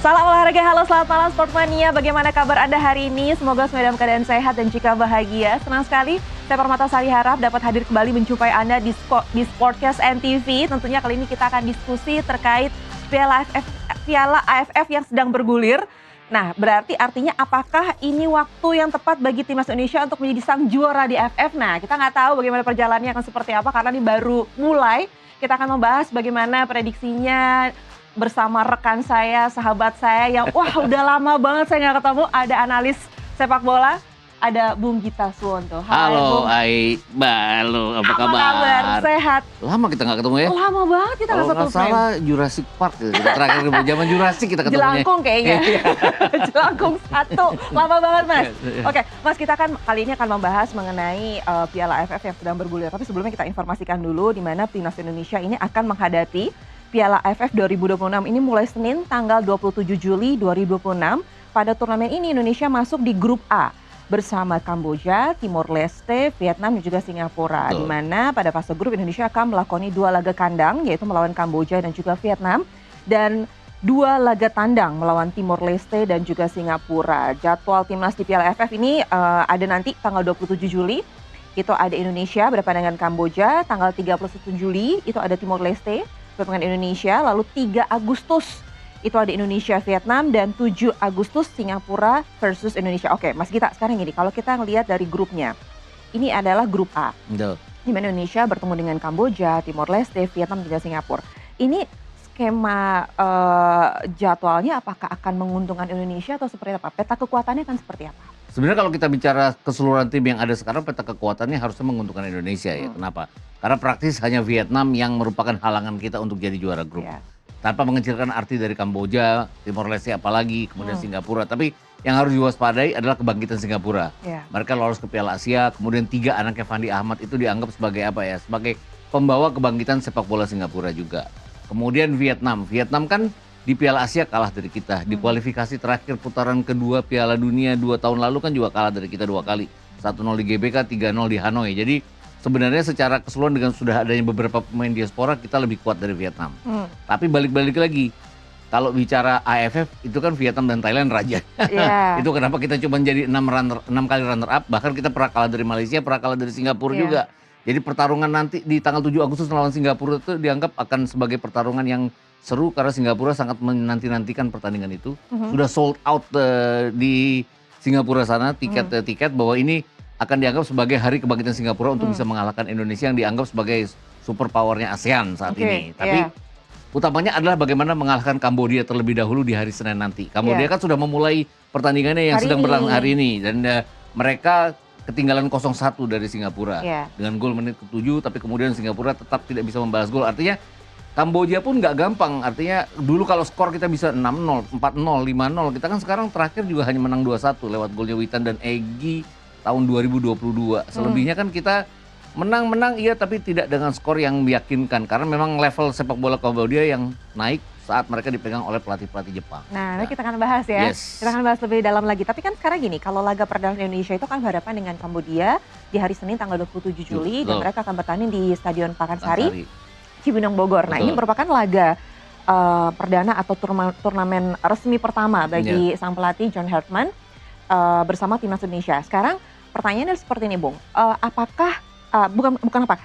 Salam olahraga, halo selamat malam Sportmania. Bagaimana kabar Anda hari ini? Semoga semua dalam keadaan sehat dan juga bahagia. Senang sekali saya Permatasari harap dapat hadir kembali menjumpai Anda di Sportcast NTV. Tentunya kali ini kita akan diskusi terkait Piala AFF yang sedang bergulir. Nah, berarti artinya apakah ini waktu yang tepat bagi timnas Indonesia untuk menjadi sang juara di AFF? Nah, kita nggak tahu bagaimana perjalanannya akan seperti apa karena ini baru mulai. Kita akan membahas bagaimana prediksinya bersama rekan saya, sahabat saya yang udah lama banget saya nggak ketemu. Ada analis sepak bola, ada Bung Gita Suwonto. Halo, halo, apa kabar? Sehat. Lama kita nggak ketemu ya? Lama banget kita nggak ketemu. Kalau nggak salah Jurassic Park gitu. Terakhir zaman Jurassic kita ketemunya. Jelangkung kayaknya. Jelangkung 1. Lama banget Mas. Oke, Mas, kita kan kali ini akan membahas mengenai Piala AFF yang sedang bergulir. Tapi sebelumnya kita informasikan dulu di mana timnas Indonesia ini akan menghadapi Piala AFF 2026 ini mulai Senin tanggal 27 Juli 2026. Pada turnamen ini Indonesia masuk di grup A bersama Kamboja, Timor Leste, Vietnam dan juga Singapura. Di mana pada fase grup Indonesia akan melakoni 2 laga kandang yaitu melawan Kamboja dan juga Vietnam dan 2 laga tandang melawan Timor Leste dan juga Singapura. Jadwal timnas di Piala AFF ini ada nanti tanggal 27 Juli. Itu ada Indonesia berhadapan dengan Kamboja, tanggal 31 Juli itu ada Timor Leste dengan Indonesia, lalu 3 Agustus itu ada Indonesia Vietnam dan 7 Agustus Singapura versus Indonesia. Oke, Mas Gita, sekarang gini, kalau kita ngelihat dari grupnya, ini adalah grup A. Betul. Di mana Indonesia bertemu dengan Kamboja, Timor Leste, Vietnam dan juga Singapura. Ini skema jadwalnya apakah akan menguntungkan Indonesia atau seperti apa? Peta kekuatannya akan seperti apa? Sebenarnya kalau kita bicara keseluruhan tim yang ada sekarang, peta kekuatannya harusnya menguntungkan Indonesia ya. Kenapa? Karena praktis hanya Vietnam yang merupakan halangan kita untuk jadi juara grup. Tanpa mengecilkan arti dari Kamboja, Timor Leste apalagi, kemudian Singapura. Tapi yang harus diwaspadai adalah kebangkitan Singapura. Mereka lolos ke Piala Asia, kemudian 3 anaknya Fandi Ahmad itu dianggap sebagai apa ya? Sebagai pembawa kebangkitan sepak bola Singapura juga. Kemudian Vietnam kan di Piala Asia kalah dari kita. Di kualifikasi terakhir putaran kedua Piala Dunia 2 tahun lalu kan juga kalah dari kita 2 kali. 1-0 di GBK, 3-0 di Hanoi. Jadi sebenarnya secara keseluruhan dengan sudah adanya beberapa pemain diaspora kita lebih kuat dari Vietnam. Tapi balik-balik lagi, kalau bicara AFF itu kan Vietnam dan Thailand raja. Itu kenapa kita cuma jadi 6 kali runner up, bahkan kita pernah kalah dari Malaysia, pernah kalah dari Singapura juga. Jadi pertarungan nanti di tanggal 7 Agustus melawan Singapura itu dianggap akan sebagai pertarungan yang seru karena Singapura sangat menanti-nantikan pertandingan itu. Sudah sold out di Singapura sana tiket bahwa ini akan dianggap sebagai hari kebangkitan Singapura untuk bisa mengalahkan Indonesia yang dianggap sebagai super powernya ASEAN saat ini. Tapi utamanya adalah bagaimana mengalahkan Kamboja terlebih dahulu di hari Senin nanti. Kamboja kan sudah memulai pertandingannya yang sedang berlangsung hari ini dan mereka ketinggalan 0-1 dari Singapura dengan gol menit ke-7, tapi kemudian Singapura tetap tidak bisa membalas gol. Artinya Kamboja pun nggak gampang, artinya dulu kalau skor kita bisa 6-0, 4-0, 5-0, kita kan sekarang terakhir juga hanya menang 2-1 lewat golnya Witan dan Egy tahun 2022. Selebihnya kan kita menang iya tapi tidak dengan skor yang meyakinkan karena memang level sepak bola Kamboja yang naik saat mereka dipegang oleh pelatih-pelatih Jepang. Nah, nanti kita akan bahas ya. Kita akan bahas lebih dalam lagi. Tapi kan sekarang gini, kalau laga perdana Indonesia itu kan berhadapan dengan Kamboja di hari Senin tanggal 27 Juli dan mereka akan bertanding di Stadion Pakansari, Cibinong Bogor. Nah, ini merupakan laga perdana atau turnamen resmi pertama bagi sang pelatih John Hartman bersama timnas Indonesia. Sekarang pertanyaannya seperti ini, Bung. Apakah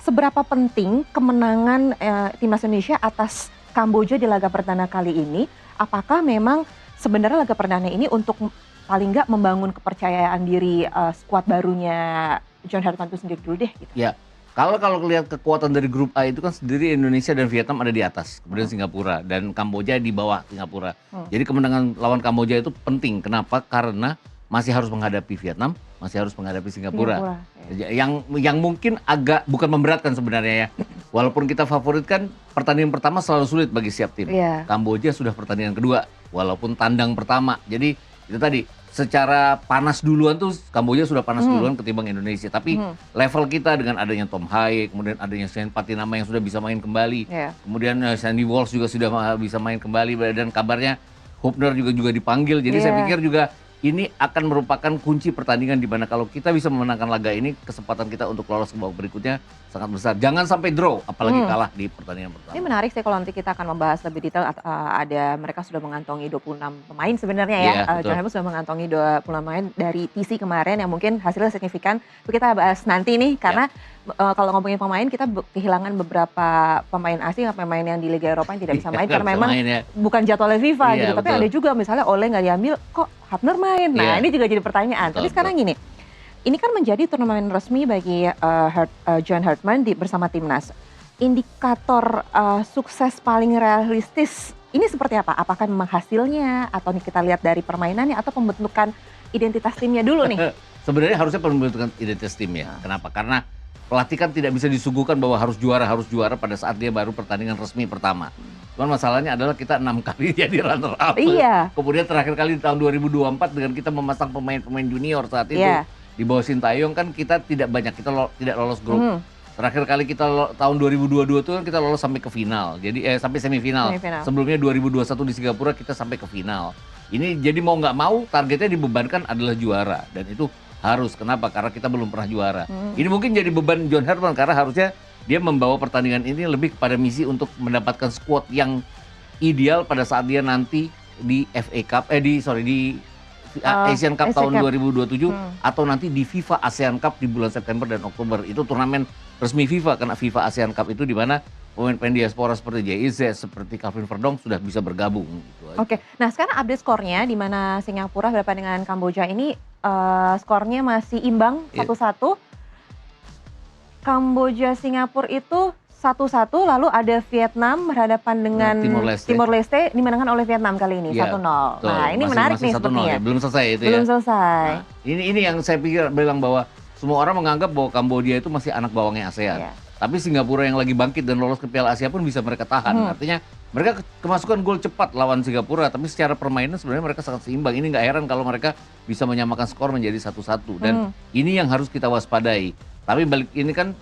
seberapa penting kemenangan timnas Indonesia atas Kamboja di laga perdana kali ini? Apakah memang sebenarnya laga perdana ini untuk paling nggak membangun kepercayaan diri skuad barunya John Hartman itu sendiri dulu deh? Gitu. Ya. Kalau lihat kekuatan dari grup A itu kan sendiri Indonesia dan Vietnam ada di atas, kemudian Singapura dan Kamboja di bawah Singapura. Jadi kemenangan lawan Kamboja itu penting. Kenapa? Karena masih harus menghadapi Vietnam, masih harus menghadapi Singapura. Yang mungkin agak bukan memberatkan sebenarnya ya. Walaupun kita favoritkan pertandingan pertama selalu sulit bagi setiap tim. Kamboja sudah pertandingan kedua, walaupun tandang pertama. Jadi itu tadi. Secara panas duluan tuh Kamboja sudah panas duluan ketimbang Indonesia. Tapi level kita dengan adanya Tom Haye, kemudian adanya Sen Patinama yang sudah bisa main kembali. Kemudian Sandy Walsh juga sudah bisa main kembali dan kabarnya Hubner juga dipanggil. Jadi saya pikir juga ini akan merupakan kunci pertandingan di mana kalau kita bisa memenangkan laga ini, kesempatan kita untuk lolos ke babak berikutnya sangat besar. Jangan sampai draw, apalagi kalah di pertandingan pertama. Ini menarik sih kalau nanti kita akan membahas lebih detail. Ada mereka sudah mengantongi 26 pemain sebenarnya ya. John Hartman sudah mengantongi 26 pemain dari TC kemarin yang mungkin hasilnya signifikan. Itu kita bahas nanti nih karena kalau ngomongin pemain kita kehilangan beberapa pemain asing, pemain yang di Liga Eropa yang tidak bisa main karena memang bukan jadwalnya FIFA gitu. Tapi ada juga misalnya Ole nggak diambil, kok Hafner main. Nah ini juga jadi pertanyaan. Tapi sekarang gini, ini kan menjadi turnamen resmi bagi John Hartman bersama timnas. Indikator sukses paling realistis ini seperti apa? Apakah memang hasilnya atau kita lihat dari permainannya atau pembentukan identitas timnya dulu nih? Sebenarnya harusnya pembentukan identitas tim ya. Kenapa? Karena pelatih kan tidak bisa disuguhkan bahwa harus juara pada saat dia baru pertandingan resmi pertama. Cuman masalahnya adalah kita 6 kali jadi runner up. Iya. Kemudian terakhir kali di tahun 2024 dengan kita memasang pemain-pemain junior saat itu. Di bawah Sintayong kan kita tidak banyak, kita tidak lolos grup. Terakhir kali kita tahun 2022 itu kan kita lolos sampai ke final. Jadi sampai semifinal. Sebelumnya 2021 di Singapura kita sampai ke final. Ini jadi mau nggak mau targetnya dibebankan adalah juara dan itu harus. Kenapa? Karena kita belum pernah juara. Ini mungkin jadi beban John Hartman karena harusnya dia membawa pertandingan ini lebih kepada misi untuk mendapatkan squad yang ideal pada saat dia nanti di FA Cup, di Asian Cup tahun 2027 atau nanti di FIFA ASEAN Cup di bulan September dan Oktober. Itu turnamen resmi FIFA karena FIFA ASEAN Cup itu di mana pemain-pemain diaspora seperti JIZ, seperti Calvin Verdong sudah bisa bergabung. Gitu Oke, nah sekarang update skornya di mana Singapura berhadapan dengan Kamboja ini skornya masih imbang 1-1. Kamboja Singapura itu 1-1, lalu ada Vietnam berhadapan dengan Timor Leste dimenangkan oleh Vietnam kali ini 1-0. Nah, ini menarik nih sepertinya. Belum selesai itu Belum selesai. Nah, ini yang saya pikir bilang bahwa semua orang menganggap bahwa Kamboja itu masih anak bawangnya ASEAN. Tapi Singapura yang lagi bangkit dan lolos ke Piala Asia pun bisa mereka tahan. Artinya mereka kemasukan gol cepat lawan Singapura, tapi secara permainan sebenarnya mereka sangat seimbang. Ini nggak heran kalau mereka bisa menyamakan skor menjadi 1-1. Dan ini yang harus kita waspadai. Tapi balik ini kan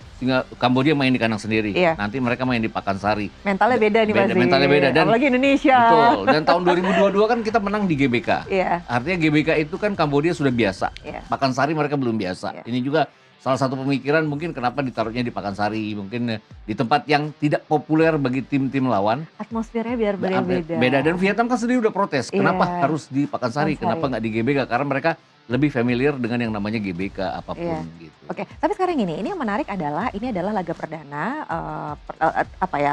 Kamboja main di kandang sendiri. Nanti mereka main di Pakansari. Mentalnya beda nih pasti. Mentalnya beda. Dan apalagi Indonesia. Betul. Dan tahun 2022 kan kita menang di GBK. Artinya GBK itu kan Kamboja sudah biasa. Pakansari mereka belum biasa. Ini juga salah satu pemikiran mungkin kenapa ditaruhnya di Pakansari. Mungkin di tempat yang tidak populer bagi tim-tim lawan. Atmosfernya biar beda. Beda. Dan Vietnam kan sendiri udah protes. Kenapa harus di Pakansari? Kenapa nggak di GBK? Karena mereka lebih familiar dengan yang namanya GBK apapun gitu. Oke, tapi sekarang ini yang menarik adalah ini adalah laga perdana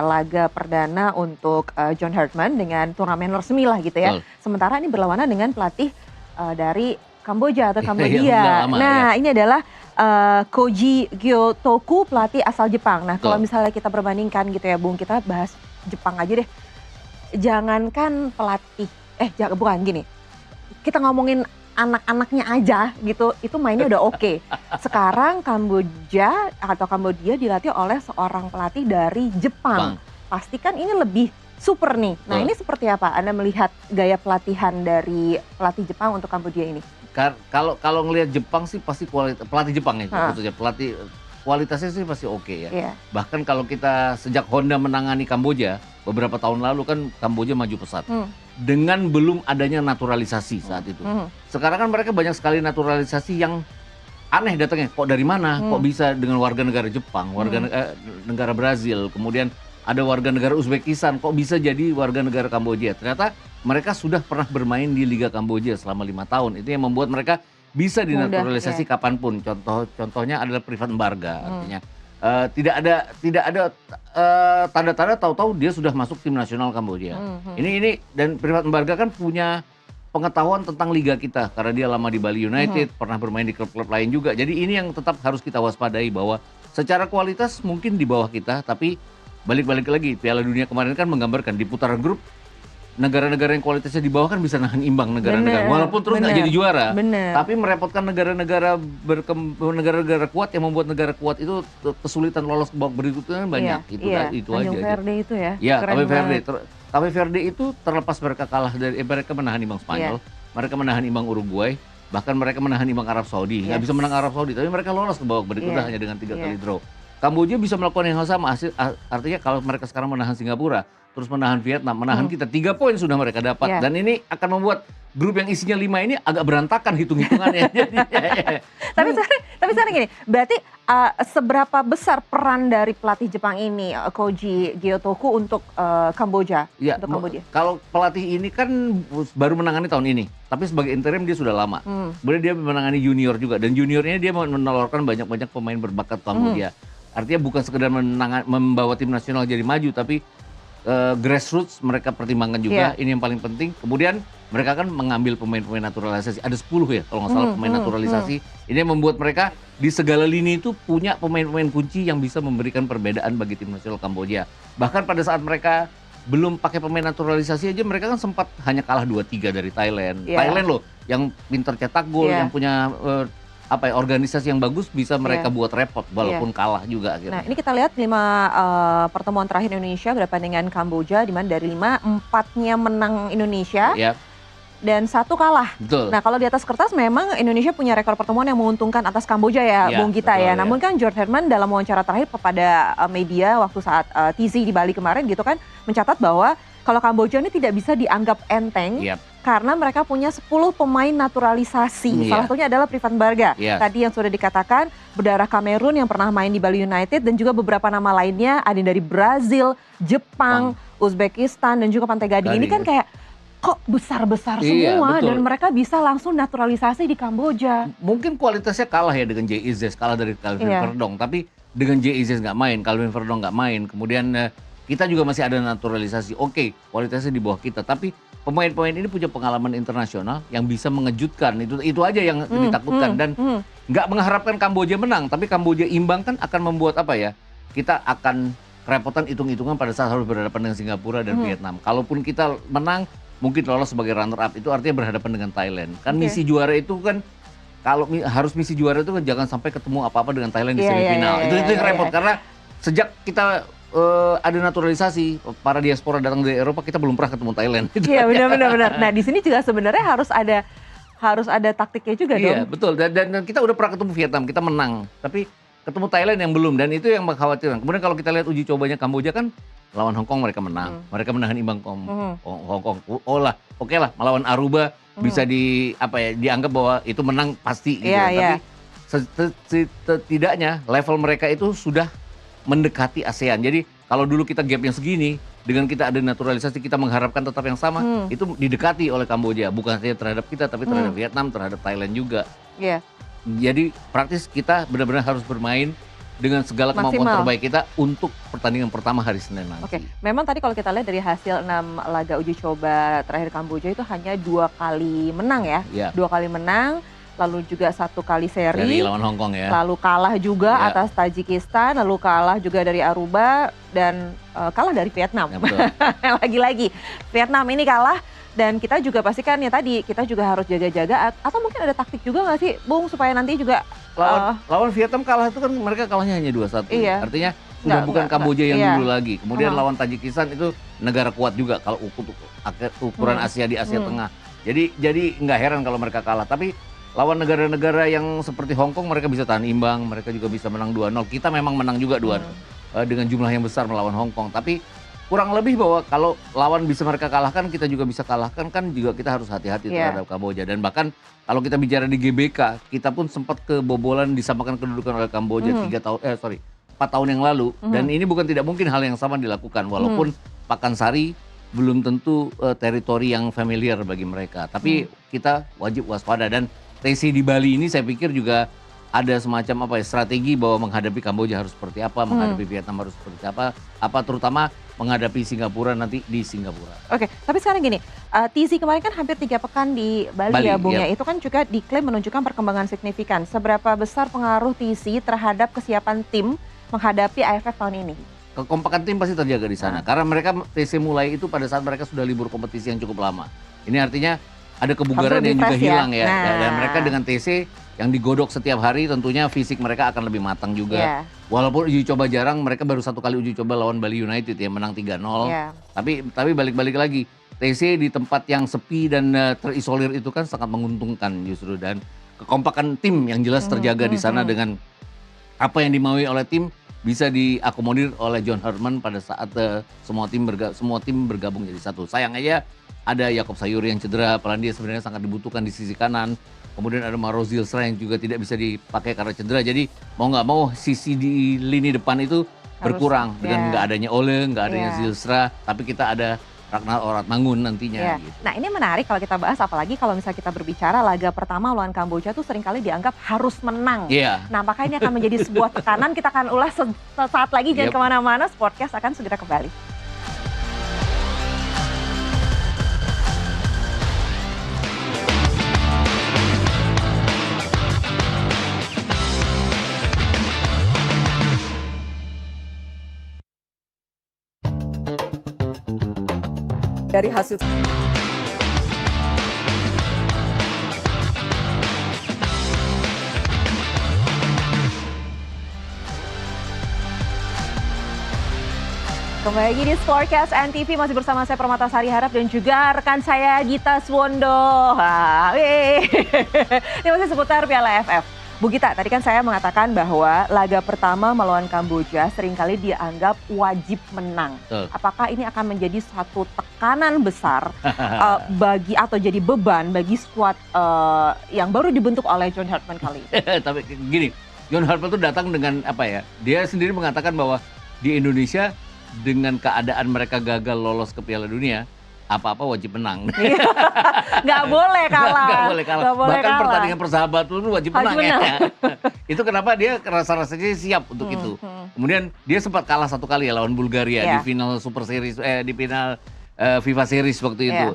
laga perdana untuk John Hartman dengan turnamen resmi lah gitu ya. Sementara ini berlawanan dengan pelatih dari Kamboja atau Kambodia. Ini adalah Koji Gyotoku, pelatih asal Jepang. Nah, kalau misalnya kita perbandingkan gitu ya, Bung, kita bahas Jepang aja deh. Jangankan pelatih, bukan gini. Kita ngomongin anak-anaknya aja gitu, itu mainnya udah oke. Sekarang Kamboja dilatih oleh seorang pelatih dari Jepang. Pastikan ini lebih super nih. Nah, ini seperti apa Anda melihat gaya pelatihan dari pelatih Jepang untuk Kamboja ini? Kalau ngelihat Jepang sih pasti pelatih Jepang ya, maksudnya pelatih kualitasnya sih pasti oke ya. Bahkan kalau kita sejak Honda menangani Kamboja beberapa tahun lalu kan Kamboja maju pesat. Dengan belum adanya naturalisasi saat itu. Sekarang kan mereka banyak sekali naturalisasi yang aneh datangnya. Kok dari mana? Kok bisa dengan warga negara Jepang, negara Brazil, kemudian ada warga negara Uzbekistan, kok bisa jadi warga negara Kamboja? Ternyata mereka sudah pernah bermain di Liga Kamboja selama 5 tahun. Itu yang membuat mereka bisa dinaturalisasi kapanpun. Contohnya adalah Privat Mbarga. Artinya tidak ada tanda-tanda tahu-tahu dia sudah masuk tim nasional Kamboja. Ini dan Privat Mbarga kan punya pengetahuan tentang liga kita karena dia lama di Bali United, pernah bermain di klub-klub lain juga. Jadi ini yang tetap harus kita waspadai bahwa secara kualitas mungkin di bawah kita, tapi balik-balik lagi Piala Dunia kemarin kan menggambarkan di putaran grup negara-negara yang kualitasnya di bawah kan bisa nahan imbang negara-negara walaupun terus nggak jadi juara, tapi merepotkan negara-negara kuat yang membuat negara kuat itu kesulitan lolos ke babak berikutnya banyak. Itu aja. Verde itu ya. Cape Verde itu terlepas mereka kalah dari mereka menahan imbang Spanyol, mereka menahan imbang Uruguay, bahkan mereka menahan imbang Arab Saudi. Nggak bisa menang Arab Saudi, tapi mereka lolos ke babak berikutnya hanya dengan 3 kali draw. Kamboja bisa melakukan yang hal sama, artinya kalau mereka sekarang menahan Singapura, terus menahan Vietnam, menahan kita 3 poin sudah mereka dapat. Dan ini akan membuat grup yang isinya 5 ini agak berantakan hitung-hitungannya. Tapi sekarang gini, berarti seberapa besar peran dari pelatih Jepang ini, Koji Gyotoku untuk Kamboja? Ya, untuk Kamboja? Kalau pelatih ini kan baru menangani tahun ini, tapi sebagai interim dia sudah lama. Kemudian dia menangani junior juga, dan juniornya dia menelurkan banyak-banyak pemain berbakat Kamboja. Artinya bukan sekedar membawa tim nasional jadi maju, tapi grassroots mereka pertimbangkan juga. Ini yang paling penting. Kemudian mereka kan mengambil pemain-pemain naturalisasi. Ada 10 ya kalau nggak salah pemain naturalisasi. Ini yang membuat mereka di segala lini itu punya pemain-pemain kunci yang bisa memberikan perbedaan bagi tim nasional Kamboja. Bahkan pada saat mereka belum pakai pemain naturalisasi aja, mereka kan sempat hanya kalah 2-3 dari Thailand. Thailand loh yang pintar cetak gol, yang punya organisasi yang bagus, bisa mereka buat repot walaupun kalah juga akhirnya. Nah, ini kita lihat 5 pertemuan terakhir Indonesia berhadapan dengan Kamboja, di mana dari 5, 4-nya menang Indonesia. Dan 1 kalah. Betul. Nah, kalau di atas kertas memang Indonesia punya rekor pertemuan yang menguntungkan atas Kamboja ya, Bung Gita ya. Namun kan George Herman dalam wawancara terakhir kepada media waktu saat TZ di Bali kemarin gitu kan, mencatat bahwa kalau Kamboja ini tidak bisa dianggap enteng karena mereka punya 10 pemain naturalisasi. Salah satunya adalah Privan Barga. Tadi yang sudah dikatakan berdarah Kamerun yang pernah main di Bali United, dan juga beberapa nama lainnya ada dari Brazil, Jepang, Uzbekistan, dan juga Pantai Gading. Ini kan kayak kok besar-besar semua dan mereka bisa langsung naturalisasi di Kamboja. Mungkin kualitasnya kalah ya dengan Jay Izzes, kalah dari Calvin Verdong. Tapi dengan Jay Izzes nggak main, Calvin Verdong nggak main. Kemudian kita juga masih ada naturalisasi. Oke, kualitasnya di bawah kita. Tapi pemain-pemain ini punya pengalaman internasional yang bisa mengejutkan. Itu aja yang ditakutkan. Dan nggak mengharapkan Kamboja menang. Tapi Kamboja imbang kan akan membuat apa ya? Kita akan kerepotan hitung-hitungan pada saat harus berhadapan dengan Singapura dan Vietnam. Kalaupun kita menang, mungkin lolos sebagai runner up, itu artinya berhadapan dengan Thailand. Kan misi juara itu kan, kalau harus misi juara itu kan jangan sampai ketemu apa-apa dengan Thailand di semifinal. Itu yang repot karena sejak kita ada naturalisasi, para diaspora datang dari Eropa, kita belum pernah ketemu Thailand. Iya, benar. Nah, di sini juga sebenarnya harus ada taktiknya juga dong. Iya, betul. Dan kita udah pernah ketemu Vietnam, kita menang. Tapi ketemu Thailand yang belum, dan itu yang mengkhawatirkan. Kemudian kalau kita lihat uji cobanya Kamboja kan, lawan Hong Kong mereka menang, mereka menahan imbang Hong Kong. Oke lah, melawan Aruba bisa dianggap bahwa itu menang pasti gitu. Tapi setidaknya level mereka itu sudah mendekati ASEAN. Jadi kalau dulu kita gapnya segini, dengan kita ada naturalisasi kita mengharapkan tetap yang sama, itu didekati oleh Kamboja, bukan hanya terhadap kita tapi terhadap Vietnam, terhadap Thailand juga. Jadi praktis kita benar-benar harus bermain dengan segala kemampuan terbaik kita untuk pertandingan pertama hari Senin nanti. Memang tadi kalau kita lihat dari hasil 6 laga uji coba terakhir Kamboja itu hanya 2 kali menang ya. 2 kali menang, lalu juga 1 kali seri. Dari lawan Hong Kong ya. Lalu kalah juga atas Tajikistan, lalu kalah juga dari Aruba, dan kalah dari Vietnam. Lagi-lagi Vietnam ini kalah. Dan kita juga pastikan ya tadi, kita juga harus jaga-jaga, atau mungkin ada taktik juga nggak sih, Bung, supaya nanti juga lawan Vietnam kalah itu kan mereka kalahnya hanya 2-1. Artinya sudah bukan Kamboja yang dulu lagi. Kemudian lawan Tajikistan itu negara kuat juga kalau ukuran Asia di Asia Tengah. Jadi nggak heran kalau mereka kalah. Tapi lawan negara-negara yang seperti Hong Kong mereka bisa tahan imbang, mereka juga bisa menang 2-0. Kita memang menang juga 2-0 dengan jumlah yang besar melawan Hong Kong. Tapi kurang lebih bahwa kalau lawan bisa mereka kalahkan, kita juga bisa kalahkan, kan juga kita harus hati-hati terhadap Kamboja. Dan bahkan kalau kita bicara di GBK, kita pun sempat kebobolan disamakan kedudukan oleh Kamboja 4 tahun yang lalu. Dan ini bukan tidak mungkin hal yang sama dilakukan, walaupun Pakansari belum tentu teritori yang familiar bagi mereka. Tapi kita wajib waspada, dan TC di Bali ini saya pikir juga ada semacam strategi bahwa menghadapi Kamboja harus seperti apa, menghadapi Vietnam harus seperti apa terutama menghadapi Singapura nanti di Singapura. Tapi sekarang gini, TZ kemarin kan hampir 3 pekan di Bali ya, Bung ya. Itu kan juga diklaim menunjukkan perkembangan signifikan. Seberapa besar pengaruh TZ terhadap kesiapan tim menghadapi AFF tahun ini? Kekompakan tim pasti terjaga di sana, karena mereka TC mulai itu pada saat mereka sudah libur kompetisi yang cukup lama. Ini artinya ada kebugaran yang juga hilang ya. Dan mereka dengan TC yang digodok setiap hari, tentunya fisik mereka akan lebih matang juga. Walaupun uji coba jarang, mereka baru 1 kali uji coba lawan Bali United ya, menang 3-0. Tapi balik-balik lagi, TC di tempat yang sepi dan terisolir itu kan sangat menguntungkan justru. Dan kekompakan tim yang jelas terjaga di sana dengan apa yang dimaui oleh tim bisa diakomodir oleh John Herdman pada saat semua tim bergabung jadi satu. Sayang aja ada Yakob Sayuri yang cedera, padahal dia sebenarnya sangat dibutuhkan di sisi kanan. Kemudian ada Mauro Zilstra yang juga tidak bisa dipakai karena cedera. Jadi mau nggak mau sisi di lini depan itu berkurang dengan nggak adanya Ole, nggak adanya Zilstra, tapi kita ada Ragnar Oratmangun nantinya. Gitu. Nah ini menarik kalau kita bahas, apalagi kalau misalnya kita berbicara laga pertama lawan Kamboja tuh seringkali dianggap harus menang. Nah apakah ini akan menjadi sebuah tekanan? Kita akan ulas sesaat lagi, jangan kemana-mana, Sportcast akan segera kembali. Dari hasil kembali lagi di Sportcast NTV, masih bersama saya Permatasari Harap dan juga rekan saya Gita Suwondo. Ini masih seputar Piala AFF. Bu Gita, tadi kan saya mengatakan bahwa laga pertama melawan Kamboja seringkali dianggap wajib menang. Apakah ini akan menjadi satu tekanan besar bagi atau jadi beban bagi skuad yang baru dibentuk oleh John Herdman kali ini? Tapi gini, John Herdman itu datang dengan apa ya? Dia sendiri mengatakan bahwa di Indonesia dengan keadaan mereka gagal lolos ke Piala Dunia, apa-apa wajib menang. Nggak boleh kalah. Nggak boleh kalah. Bahkan pertandingan persahabatan itu wajib menang ya. Itu kenapa dia rasa-rasanya siap untuk itu. Kemudian dia sempat kalah satu kali ya lawan Bulgaria di final Super Series, di final FIFA Series waktu itu.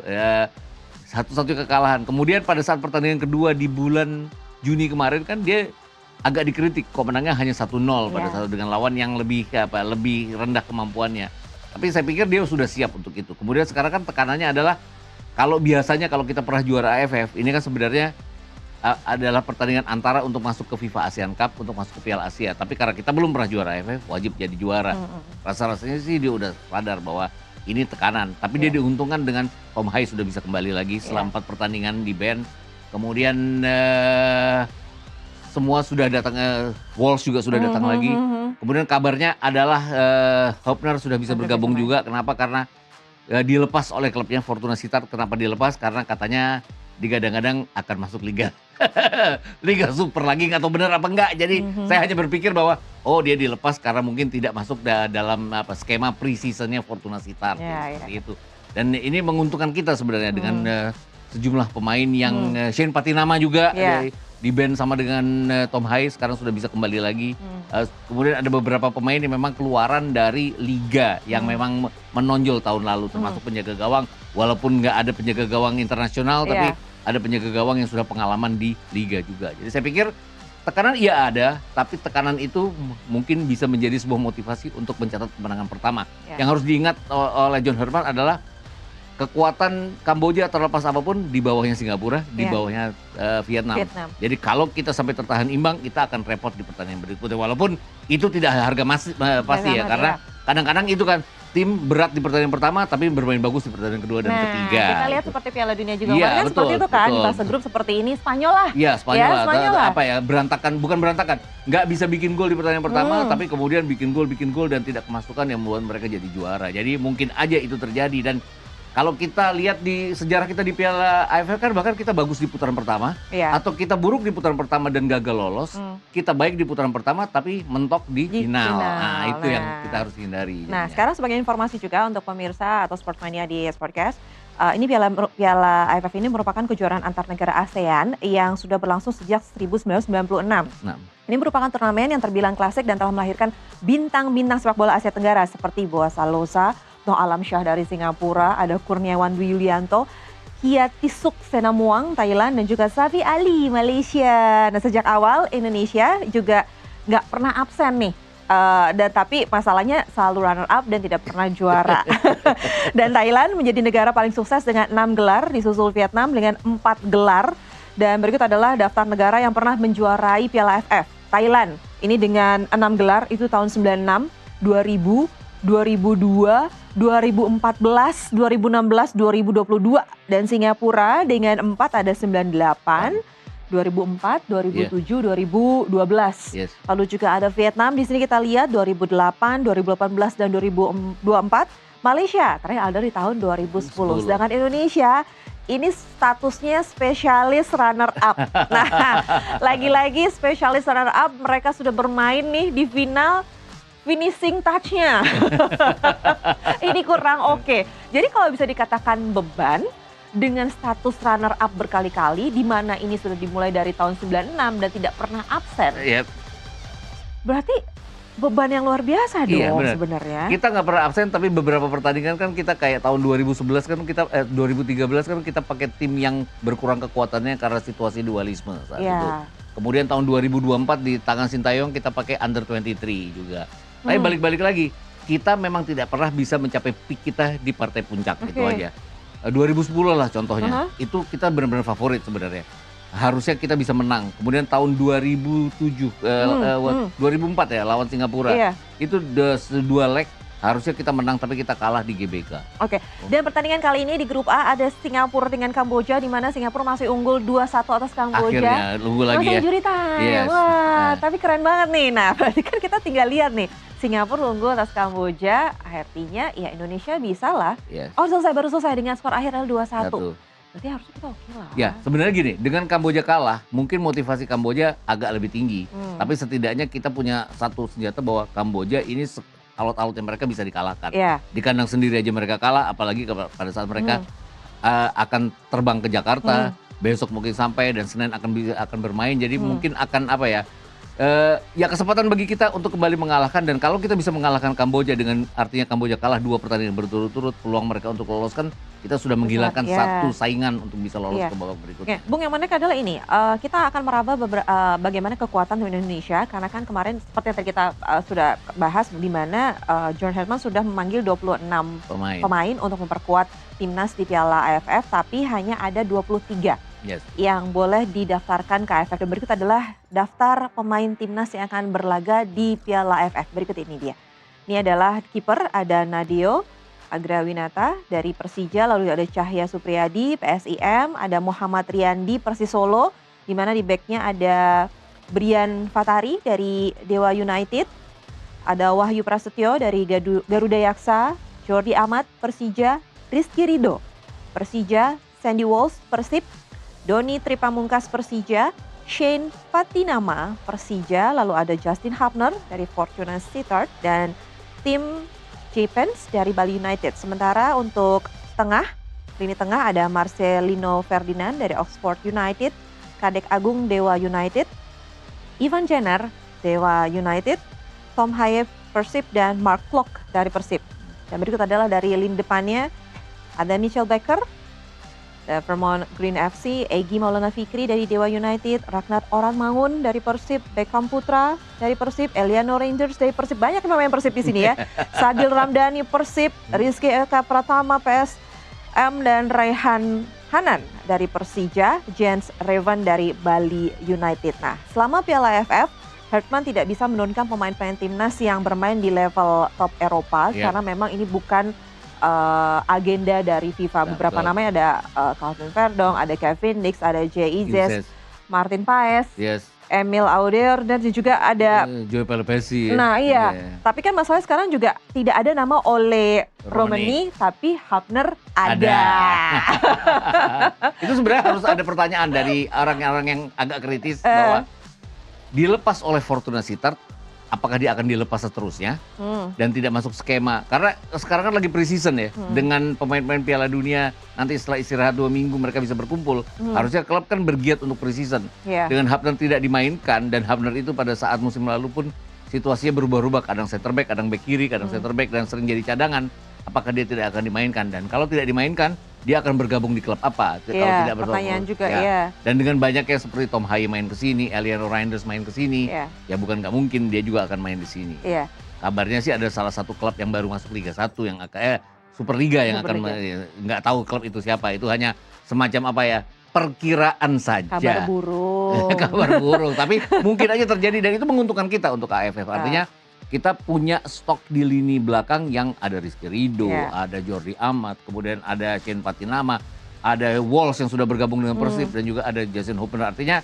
Satu-satunya kekalahan. Kemudian pada saat pertandingan kedua di bulan Juni kemarin kan dia agak dikritik, kok menangnya hanya 1-0 pada saat dengan lawan yang lebih rendah kemampuannya. Tapi saya pikir dia sudah siap untuk itu. Kemudian sekarang kan tekanannya adalah kalau biasanya kalau kita pernah juara AFF, ini kan sebenarnya adalah pertandingan antara untuk masuk ke FIFA ASEAN Cup, untuk masuk ke Piala Asia. Tapi karena kita belum pernah juara AFF, wajib jadi juara. Rasa-rasanya sih dia udah sadar bahwa ini tekanan. Tapi dia diuntungkan dengan Tom Hai sudah bisa kembali lagi setelah 4 pertandingan di ban. Kemudian semua sudah datang, Walsh juga sudah datang lagi. Kemudian kabarnya adalah Hopner sudah bisa bergabung juga. Kenapa? Karena dilepas oleh klubnya Fortuna Sittard. Kenapa dilepas? Karena katanya digadang-gadang akan masuk Liga Super lagi, nggak tahu benar apa enggak. Jadi saya hanya berpikir bahwa dia dilepas karena mungkin tidak masuk dalam skema pre-seasonnya Fortuna Sittard. Seperti itu. Dan ini menguntungkan kita sebenarnya dengan sejumlah pemain yang Shane Patinama juga di band sama dengan Tom Hai, sekarang sudah bisa kembali lagi. Kemudian ada beberapa pemain yang memang keluaran dari liga yang memang menonjol tahun lalu, termasuk penjaga gawang. Walaupun nggak ada penjaga gawang internasional, tapi ada penjaga gawang yang sudah pengalaman di liga juga. Jadi saya pikir tekanan iya ada, tapi tekanan itu mungkin bisa menjadi sebuah motivasi untuk mencatat kemenangan pertama. Yang harus diingat oleh John Herdman adalah kekuatan Kamboja terlepas apapun di bawahnya Singapura, di bawahnya Vietnam. Jadi kalau kita sampai tertahan imbang, kita akan repot di pertandingan berikutnya. Walaupun itu tidak harga pasti ya, karena kadang-kadang itu kan tim berat di pertandingan pertama, tapi bermain bagus di pertandingan kedua dan ketiga. Kita lihat seperti Piala Dunia juga kemarin kan seperti itu kan, di fase grup seperti ini, Spanyol lah. Iya, Spanyol lah. Berantakan, bukan berantakan. Nggak bisa bikin gol di pertandingan pertama, tapi kemudian bikin gol dan tidak kemasukan yang membuat mereka jadi juara. Jadi mungkin aja itu terjadi. Dan kalau kita lihat di sejarah kita di Piala AFF kan bahkan kita bagus di putaran pertama, atau kita buruk di putaran pertama dan gagal lolos, kita baik di putaran pertama tapi mentok di final. Nah itu yang kita harus hindari. Nah sekarang sebagai informasi juga untuk pemirsa atau Sportmania di Sportcast, ini Piala AFF ini merupakan kejuaraan antar negara ASEAN yang sudah berlangsung sejak 1996. Ini merupakan turnamen yang terbilang klasik dan telah melahirkan bintang-bintang sepak bola Asia Tenggara seperti Boa Salosa, Noh Alam Shah dari Singapura, ada Kurniawan Dwi Yulianto, Kiatisuk Senamuang Thailand, dan juga Safi Ali Malaysia. Nah sejak awal Indonesia juga nggak pernah absen nih. Tapi masalahnya selalu runner up dan tidak pernah juara. Dan Thailand menjadi negara paling sukses dengan 6 gelar, disusul Vietnam dengan 4 gelar. Dan berikut adalah daftar negara yang pernah menjuarai Piala AFF. Thailand ini dengan 6 gelar, itu tahun 96, 2000, 2002, 2014, 2016, 2022. Dan Singapura dengan 4 ada 98, 2004, Iya, 2007, 2012. yes. Lalu juga ada Vietnam, di sini kita lihat 2008, 2018 dan 2024. Malaysia terakhir ada di tahun 2010. 10. Sedangkan Indonesia ini statusnya spesialis runner up. Nah, lagi-lagi spesialis runner up, mereka sudah bermain nih di final, finishing touch-nya. Ini kurang oke. Jadi kalau bisa dikatakan beban, dengan status runner up berkali-kali, di mana ini sudah dimulai dari tahun 96 dan tidak pernah absen. Yep. Berarti beban yang luar biasa Iya, dong benar. sebenarnya. Kita nggak pernah absen, tapi beberapa pertandingan kan kita kayak tahun 2011 kan kita 2013 kan kita pakai tim yang berkurang kekuatannya karena situasi dualisme saat Iya. itu. Kemudian tahun 2024 di tangan Sintayong kita pakai under 23 juga. Tapi balik-balik lagi, kita memang tidak pernah bisa mencapai peak kita di partai puncak, itu Oke. aja. 2010 lah contohnya, itu kita benar-benar favorit sebenarnya. Harusnya kita bisa menang. Kemudian tahun 2004 ya lawan Singapura. Iya. Itu dua leg harusnya kita menang tapi kita kalah di GBK. Oke, dan pertandingan kali ini di grup A ada Singapura dengan Kamboja, di mana Singapura masih unggul 2-1 atas Kamboja. Akhirnya nunggu lagi Masih ya. injury time. Yes. Wah, Nah. tapi keren banget nih. Nah, berarti kan kita tinggal lihat nih. Singapura unggul atas Kamboja, artinya ya Indonesia bisa lah. Yes. Oh, baru selesai dengan skor akhir adalah 2-1. Satu. Berarti harusnya kita oke lah. Ya, sebenarnya gini, dengan Kamboja kalah, mungkin motivasi Kamboja agak lebih tinggi. Tapi setidaknya kita punya satu senjata bahwa Kamboja ini alot-alotnya mereka bisa dikalahkan. Iya. Di kandang sendiri aja mereka kalah, apalagi pada saat mereka akan terbang ke Jakarta, besok mungkin sampai dan Senin akan bermain. Jadi mungkin akan apa ya? Ya kesempatan bagi kita untuk kembali mengalahkan, dan kalau kita bisa mengalahkan Kamboja dengan artinya Kamboja kalah 2 pertandingan berturut-turut, peluang mereka untuk lolos kan kita sudah menghilangkan ya. satu saingan untuk bisa lolos Iya. ke babak berikutnya. Oke, Bung, yang menarik adalah ini, kita akan meraba bagaimana kekuatan tim Indonesia, karena kan kemarin seperti yang tadi kita sudah bahas, di mana John Herdman sudah memanggil 26 pemain untuk memperkuat timnas di Piala AFF, tapi hanya ada 23 Yes. yang boleh didaftarkan ke AFF. Dan berikut adalah daftar pemain timnas yang akan berlaga di Piala AFF. Berikut ini dia. Ini adalah kiper, ada Nadio Agrawinata dari Persija, lalu ada Cahya Supriyadi PSIM, ada Muhammad Riyandi Persisolo, di mana di backnya ada Brian Fatari dari Dewa United, ada Wahyu Prasetyo dari Garuda Yaksa, Jordi Amat Persija, Rizky Ridho Persija, Sandy Walsh Persib, Doni Tripamungkas Persija, Shane Patinama Persija, lalu ada Justin Hapner dari Fortuna Sittard, dan tim J-Pens dari Bali United. Sementara untuk lini tengah ada Marcelino Ferdinand dari Oxford United, Kadek Agung Dewa United, Ivan Jenner Dewa United, Tom Hayev Persib, dan Mark Klok dari Persib. Dan berikut adalah dari lini depannya, ada Mitchell Becker, Vermont Green FC, Egy Maulana Fikri dari Dewa United, Ragnar Oranmangun dari Persib, Beckham Putra dari Persib, Eliano Rangers dari Persib. Banyak pemain Persib di sini ya. Sadil Ramdhani Persib, Rizky Eka Pratama PSM, dan Raihan Hanan dari Persija, Jens Revan dari Bali United. Nah, selama Piala AFF, Herdman tidak bisa menurunkan pemain-pemain timnas yang bermain di level top Eropa, karena memang ini bukan agenda dari FIFA. Beberapa namanya ada Calvin Verdong, ada Kevin Dix, ada J.I. Zes, Martin Paes, Emil Auder, dan juga ada Joey Pelopesi. Nah iya, tapi kan masalahnya sekarang juga tidak ada nama Ole Romani, tapi Hapner ada. Itu sebenarnya harus ada pertanyaan dari orang-orang yang agak kritis bahwa dilepas oleh Fortuna Sittard, apakah dia akan dilepas seterusnya dan tidak masuk skema? Karena sekarang kan lagi pre-season ya, dengan pemain-pemain Piala Dunia, nanti setelah istirahat 2 minggu mereka bisa berkumpul. Harusnya klub kan bergiat untuk pre-season. Dengan Hapner tidak dimainkan, dan Hapner itu pada saat musim lalu pun situasinya berubah-ubah, kadang center back, kadang back kiri, kadang center back, dan sering jadi cadangan. Apakah dia tidak akan dimainkan? Dan kalau tidak dimainkan, dia akan bergabung di klub apa? Kalau tidak pertanyaan juga Dan dengan banyaknya seperti Tom Haye main ke sini, Eliano Reinders main ke sini, ya bukan nggak mungkin dia juga akan main di sini. Kabarnya sih ada salah satu klub yang baru masuk Liga 1 yang akan Superliga yang akan nggak tahu klub itu siapa. Itu hanya semacam apa ya? Perkiraan saja. Kabar burung. Kabar burung. Tapi mungkin aja terjadi, dan itu menguntungkan kita untuk AFF. Artinya kita punya stok di lini belakang yang ada Rizky Ridho, ada Jordi Amat, kemudian ada Shane Patinama, ada Walsh yang sudah bergabung dengan Persib, dan juga ada Justin Hapner. Artinya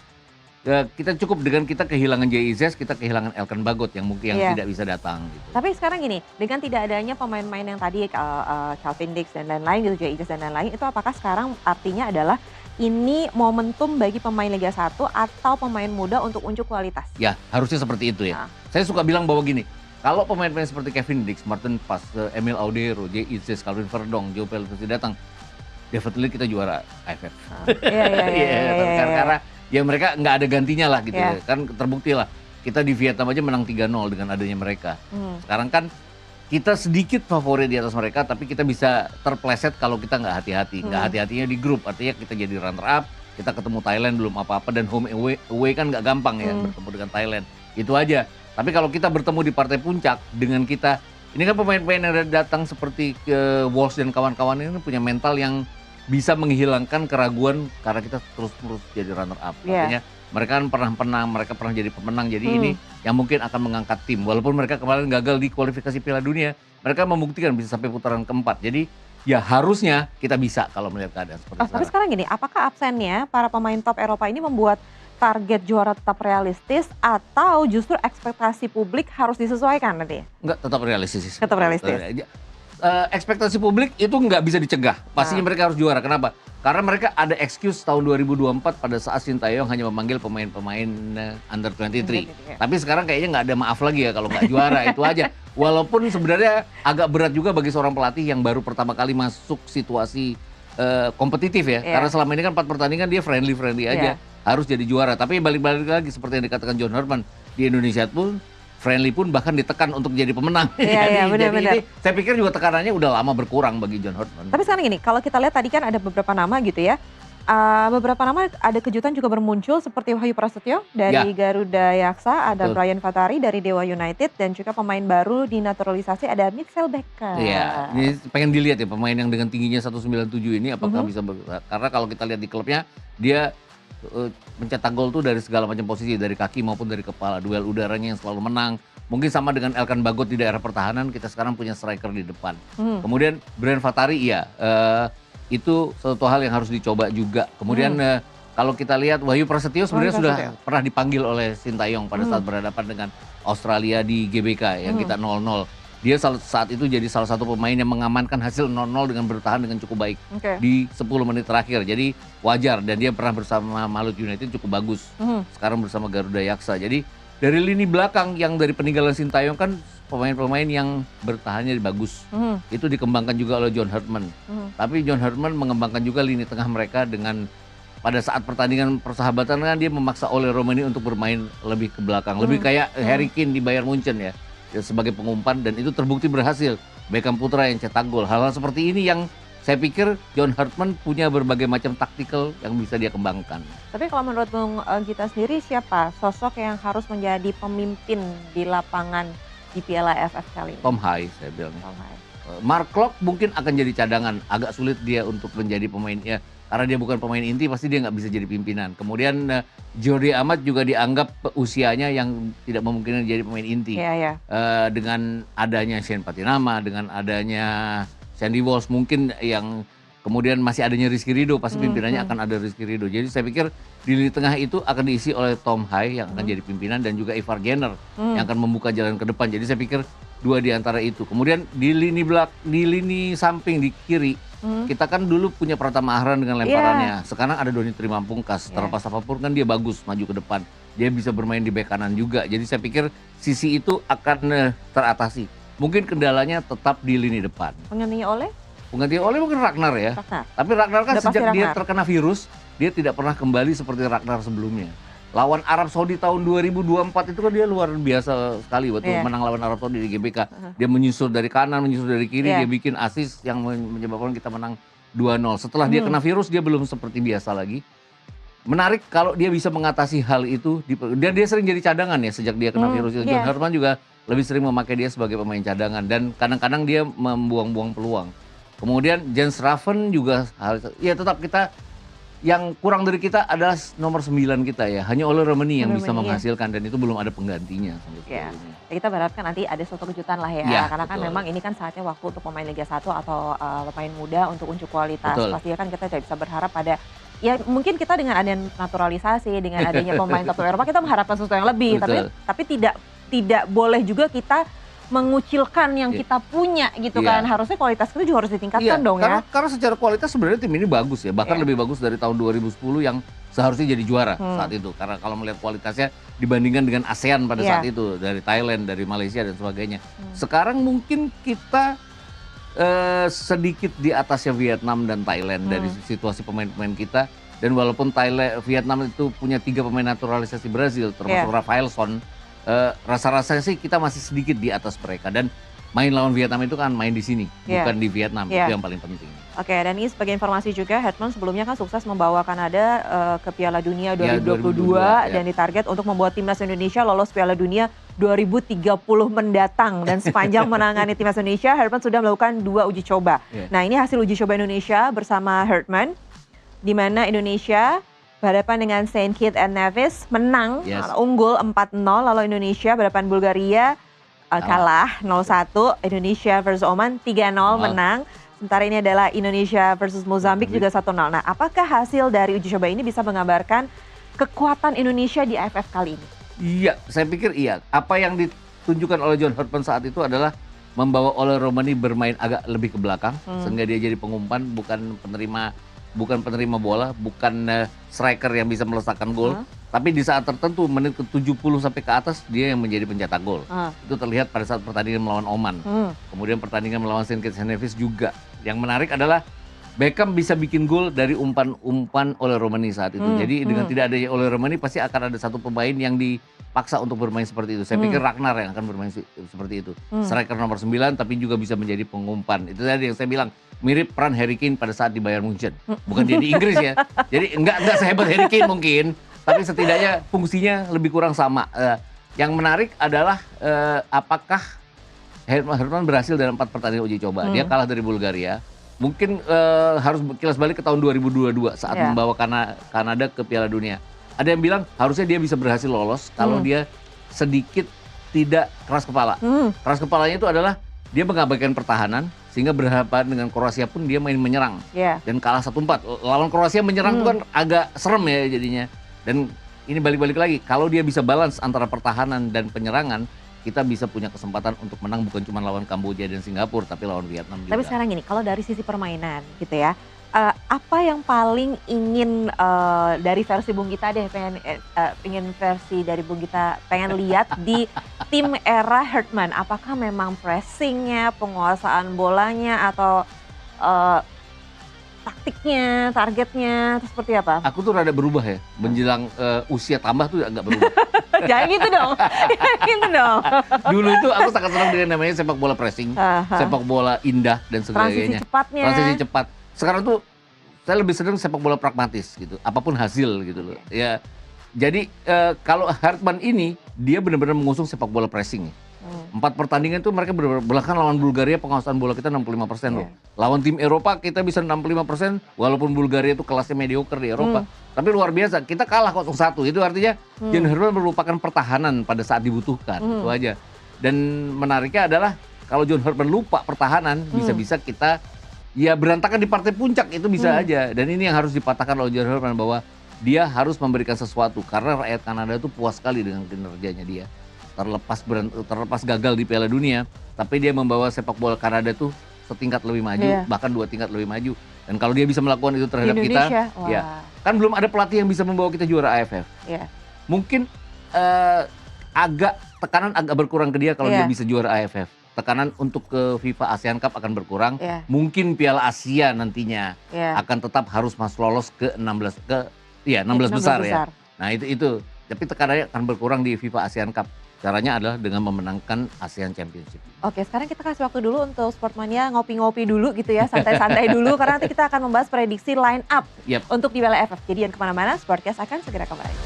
kita cukup dengan kita kehilangan Jay Izzes, kita kehilangan Elkan Bagot yang mungkin tidak bisa datang gitu. Tapi sekarang gini, dengan tidak adanya pemain-pemain yang tadi Calvin Dix dan lain-lain gitu, Jay Izzes dan lain-lain, itu apakah sekarang artinya adalah ini momentum bagi pemain Liga 1 atau pemain muda untuk unjuk kualitas? Ya, harusnya seperti itu ya. Saya suka bilang bahwa gini, kalau pemain-pemain seperti Kevin Dix, Martin Paes, Emil Audero, Jay Izzes, Calvin Verdong, Joe Pelopessi datang, definitely kita juara AFF. Karena ya mereka nggak ada gantinya lah gitu ya. Kan terbukti lah. Kita di Vietnam aja menang 3-0 dengan adanya mereka. Sekarang kan kita sedikit favorit di atas mereka, tapi kita bisa terpleset kalau kita nggak hati-hati. Nggak hati-hatinya di grup, artinya kita jadi runner up, kita ketemu Thailand belum apa-apa, dan home away kan nggak gampang ya bertemu dengan Thailand. Itu aja. Tapi kalau kita bertemu di partai puncak dengan kita, ini kan pemain-pemain yang datang seperti Wolves dan kawan-kawan ini punya mental yang bisa menghilangkan keraguan karena kita terus-terus jadi runner up. Artinya mereka kan mereka pernah jadi pemenang. Jadi ini yang mungkin akan mengangkat tim. Walaupun mereka kemarin gagal di kualifikasi Piala Dunia, mereka membuktikan bisa sampai putaran keempat. Jadi ya harusnya kita bisa kalau melihat keadaan seperti Tapi sekarang gini, apakah absennya para pemain top Eropa ini membuat target juara tetap realistis atau justru ekspektasi publik harus disesuaikan nanti? Enggak, tetap realistis. Tetap realistis. Ekspektasi publik itu nggak bisa dicegah. Pastinya mereka harus juara. Kenapa? Karena mereka ada excuse tahun 2024 pada saat Sintayong hanya memanggil pemain-pemain under 23. Tapi sekarang kayaknya nggak ada maaf lagi ya kalau nggak juara, itu aja. Walaupun sebenarnya agak berat juga bagi seorang pelatih yang baru pertama kali masuk situasi kompetitif ya. Karena selama ini kan 4 pertandingan dia friendly aja. Harus jadi juara. Tapi balik-balik lagi seperti yang dikatakan John Herdman, di Indonesia pun friendly pun bahkan ditekan untuk jadi pemenang. Iya, benar-benar. Saya pikir juga tekanannya udah lama berkurang bagi John Herdman. Tapi sekarang gini, kalau kita lihat tadi kan ada beberapa nama gitu ya. Beberapa nama ada kejutan juga bermuncul seperti Wahyu Prasetyo dari Garuda Yaksa, ada Brian Fatari dari Dewa United, dan juga pemain baru dinaturalisasi ada Mitchell Becker. Iya, ini pengen dilihat ya pemain yang dengan tingginya 197 ini apakah bisa karena kalau kita lihat di klubnya dia mencetak gol tuh dari segala macam posisi, dari kaki maupun dari kepala, duel udaranya yang selalu menang. Mungkin sama dengan Elkan Bagot di daerah pertahanan, kita sekarang punya striker di depan. Kemudian Brian Fatari itu suatu hal yang harus dicoba juga. Kemudian kalau kita lihat Wahyu Prasetyo sebenarnya sudah pernah dipanggil oleh Sintayong pada saat berhadapan dengan Australia di GBK yang kita 0-0. Dia saat itu jadi salah satu pemain yang mengamankan hasil 0-0 dengan bertahan dengan cukup baik di 10 menit terakhir. Jadi wajar, dan dia pernah bersama Malut United cukup bagus. Sekarang bersama Garuda Yaksa. Jadi dari lini belakang yang dari peninggalan Sintayong kan pemain-pemain yang bertahannya bagus. Itu dikembangkan juga oleh John Herdman. Tapi John Herdman mengembangkan juga lini tengah mereka dengan pada saat pertandingan persahabatan kan dia memaksa Ole Romani untuk bermain lebih ke belakang. Lebih kayak Harry Kane di Bayern Munchen ya sebagai pengumpan, dan itu terbukti berhasil. Beckham Putra yang cetak gol. Hal-hal seperti ini yang saya pikir John Herdman punya berbagai macam taktikal yang bisa dia kembangkan. Tapi kalau menurut Bung Gita sendiri, siapa sosok yang harus menjadi pemimpin di lapangan di Piala AFF kali ini? Tom Hai saya bilang. Mark Klok mungkin akan jadi cadangan. Agak sulit dia untuk menjadi pemainnya. Karena dia bukan pemain inti, pasti dia nggak bisa jadi pimpinan. Kemudian Jordi Amat juga dianggap usianya yang tidak memungkinkan jadi pemain inti. Dengan adanya Shane Patinama, dengan adanya Sandy Walsh mungkin yang kemudian masih adanya Rizky Ridho, pasti pimpinannya akan ada Rizky Ridho. Jadi saya pikir di lini tengah itu akan diisi oleh Tom Hai yang akan jadi pimpinan, dan juga Ivar Jenner yang akan membuka jalan ke depan. Jadi saya pikir dua di antara itu. Kemudian di lini samping di kiri, kita kan dulu punya Pratama Ahran dengan lemparannya. Sekarang ada Doni Trimapungkas. Terlepas apapun kan dia bagus maju ke depan. Dia bisa bermain di bek kanan juga. Jadi saya pikir sisi itu akan teratasi. Mungkin kendalanya tetap di lini depan. Penggantinya Ole mungkin Ragnar ya. Tapi Ragnar kan sejak dia terkena virus, dia tidak pernah kembali seperti Ragnar sebelumnya. Lawan Arab Saudi tahun 2024 itu kan dia luar biasa sekali waktu menang lawan Arab Saudi di GBK. Dia menyusul dari kanan, menyusul dari kiri, dia bikin assist yang menyebabkan kita menang 2-0. Setelah dia kena virus, dia belum seperti biasa lagi. Menarik kalau dia bisa mengatasi hal itu. Dia sering jadi cadangan ya sejak dia kena virus itu. John Herdman juga lebih sering memakai dia sebagai pemain cadangan, dan kadang-kadang dia membuang-buang peluang. Kemudian Jens Raven juga ya tetap kita yang kurang dari kita adalah nomor 9 kita ya. Hanya Ole Romani yang bisa menghasilkan, dan itu belum ada penggantinya sampai sekarang ini. Kita berharapkan nanti ada suatu kejutan lah ya. Karena kan memang ini kan saatnya waktu untuk pemain Liga 1 atau pemain muda untuk unjuk kualitas. Pastinya kan kita tidak bisa berharap pada ya mungkin kita dengan adanya naturalisasi, dengan adanya pemain top Eropa kita mengharapkan sesuatu yang lebih, tapi tidak boleh juga kita mengucilkan yang kita punya gitu kan. Harusnya kualitas kita juga harus ditingkatkan dong ya. Karena secara kualitas sebenarnya tim ini bagus ya, bahkan lebih bagus dari tahun 2010 yang seharusnya jadi juara saat itu. Karena kalau melihat kualitasnya dibandingkan dengan ASEAN pada saat itu, dari Thailand, dari Malaysia dan sebagainya. Sekarang mungkin kita sedikit di atasnya Vietnam dan Thailand dari situasi pemain-pemain kita. Dan walaupun Vietnam itu punya 3 pemain naturalisasi Brazil, termasuk Rafaelson, rasa-rasanya sih kita masih sedikit di atas mereka. Dan main lawan Vietnam itu kan main di sini, bukan di Vietnam, itu yang paling penting. Oke, dan ini sebagai informasi juga, Herman sebelumnya kan sukses membawa Kanada ke Piala Dunia 2022 dan ditarget untuk membuat timnas Indonesia lolos Piala Dunia 2030 mendatang. Dan sepanjang menangani timnas Indonesia, Herman sudah melakukan 2 uji coba. Nah, ini hasil uji coba Indonesia bersama Herman, di mana Indonesia berhadapan dengan Saint Kitts and Nevis menang, unggul 4-0, lalu Indonesia berhadapan Bulgaria kalah 0-1, Indonesia versus Oman 3-0 menang. Sementara ini adalah Indonesia versus Mozambik juga 1-0. Nah, apakah hasil dari uji coba ini bisa menggambarkan kekuatan Indonesia di AFF kali ini? Iya, saya pikir iya. Apa yang ditunjukkan oleh John Herdman saat itu adalah membawa Ole Romani bermain agak lebih ke belakang, sehingga dia jadi pengumpan, bukan penerima bola, bukan striker yang bisa melesakkan gol. Tapi di saat tertentu, menit ke-70 sampai ke atas, dia yang menjadi pencetak gol. Itu terlihat pada saat pertandingan melawan Oman. Kemudian pertandingan melawan Saint Kitts and Nevis juga. Yang menarik adalah Beckham bisa bikin gol dari umpan Ole Romani saat itu. Jadi dengan tidak adanya Ole Romani, pasti akan ada satu pemain yang dipaksa untuk bermain seperti itu. Saya pikir Ragnar yang akan bermain seperti itu. Striker nomor 9 tapi juga bisa menjadi pengumpan. Itu tadi yang saya bilang, mirip peran Harry Kane pada saat di Bayern Munchen. Bukan dia di Inggris ya. Jadi enggak sehebat Harry Kane mungkin, tapi setidaknya fungsinya lebih kurang sama. Yang menarik adalah apakah Herman berhasil dalam 4 pertandingan uji coba. Dia kalah dari Bulgaria. Mungkin harus kilas balik ke tahun 2022 saat membawa Kanada ke Piala Dunia. Ada yang bilang harusnya dia bisa berhasil lolos kalau dia sedikit tidak keras kepala. Keras kepalanya itu adalah dia mengabaikan pertahanan, sehingga berhadapan dengan Kroasia pun dia main menyerang. Dan kalah 1-4. Lawan Kroasia menyerang itu kan agak serem ya jadinya. Dan ini balik-balik lagi, kalau dia bisa balance antara pertahanan dan penyerangan, kita bisa punya kesempatan untuk menang bukan cuma lawan Kamboja dan Singapura, tapi lawan Vietnam juga. Tapi sekarang gini, kalau dari sisi permainan gitu ya, apa yang paling ingin dari versi Bung Gita deh, ingin versi dari Bung Gita pengen lihat di tim era Herdman? Apakah memang pressingnya, penguasaan bolanya, atau taktiknya, targetnya, itu seperti apa? Aku tuh rada berubah ya, menjelang usia tambah tuh agak berubah. Jangan gitu dong, jangan gitu dong. Dulu itu aku sangat senang dengan namanya sepak bola pressing, sepak bola indah dan sebagainya. Transisi cepat. Sekarang tuh saya lebih senang sepak bola pragmatis gitu, apapun hasil gitu loh. Ya, jadi kalau Herdman ini dia benar-benar mengusung sepak bola pressing. 4 pertandingan itu mereka bahkan lawan Bulgaria penguasaan bola kita 65% loh. Lawan tim Eropa kita bisa 65% walaupun Bulgaria itu kelasnya mediocre di Eropa. Tapi luar biasa, kita kalah 0-1. Itu artinya John Herdman melupakan pertahanan pada saat dibutuhkan. Itu aja. Dan menariknya adalah kalau John Herdman lupa pertahanan, bisa-bisa kita ya berantakan di partai puncak, itu bisa aja. Dan ini yang harus dipatahkan oleh John Herdman, bahwa dia harus memberikan sesuatu karena rakyat Kanada itu puas sekali dengan kinerjanya dia. Terlepas gagal di Piala Dunia, tapi dia membawa sepak bola Kanada tuh setingkat lebih maju, bahkan 2 tingkat lebih maju. Dan kalau dia bisa melakukan itu terhadap kita, ya kan belum ada pelatih yang bisa membawa kita juara AFF. Mungkin tekanan agak berkurang ke dia kalau dia bisa juara AFF. Tekanan untuk ke FIFA ASEAN Cup akan berkurang. Mungkin Piala Asia nantinya akan tetap harus lolos ke 16 besar ya. Nah itu. Tapi tekanannya akan berkurang di FIFA ASEAN Cup. Caranya adalah dengan memenangkan ASEAN Championship. Oke, sekarang kita kasih waktu dulu untuk Sportmania ngopi-ngopi dulu gitu ya, santai-santai dulu. Karena nanti kita akan membahas prediksi line up untuk di Piala AFF. Jadi jangan kemana-mana, Sportcast akan segera kembali.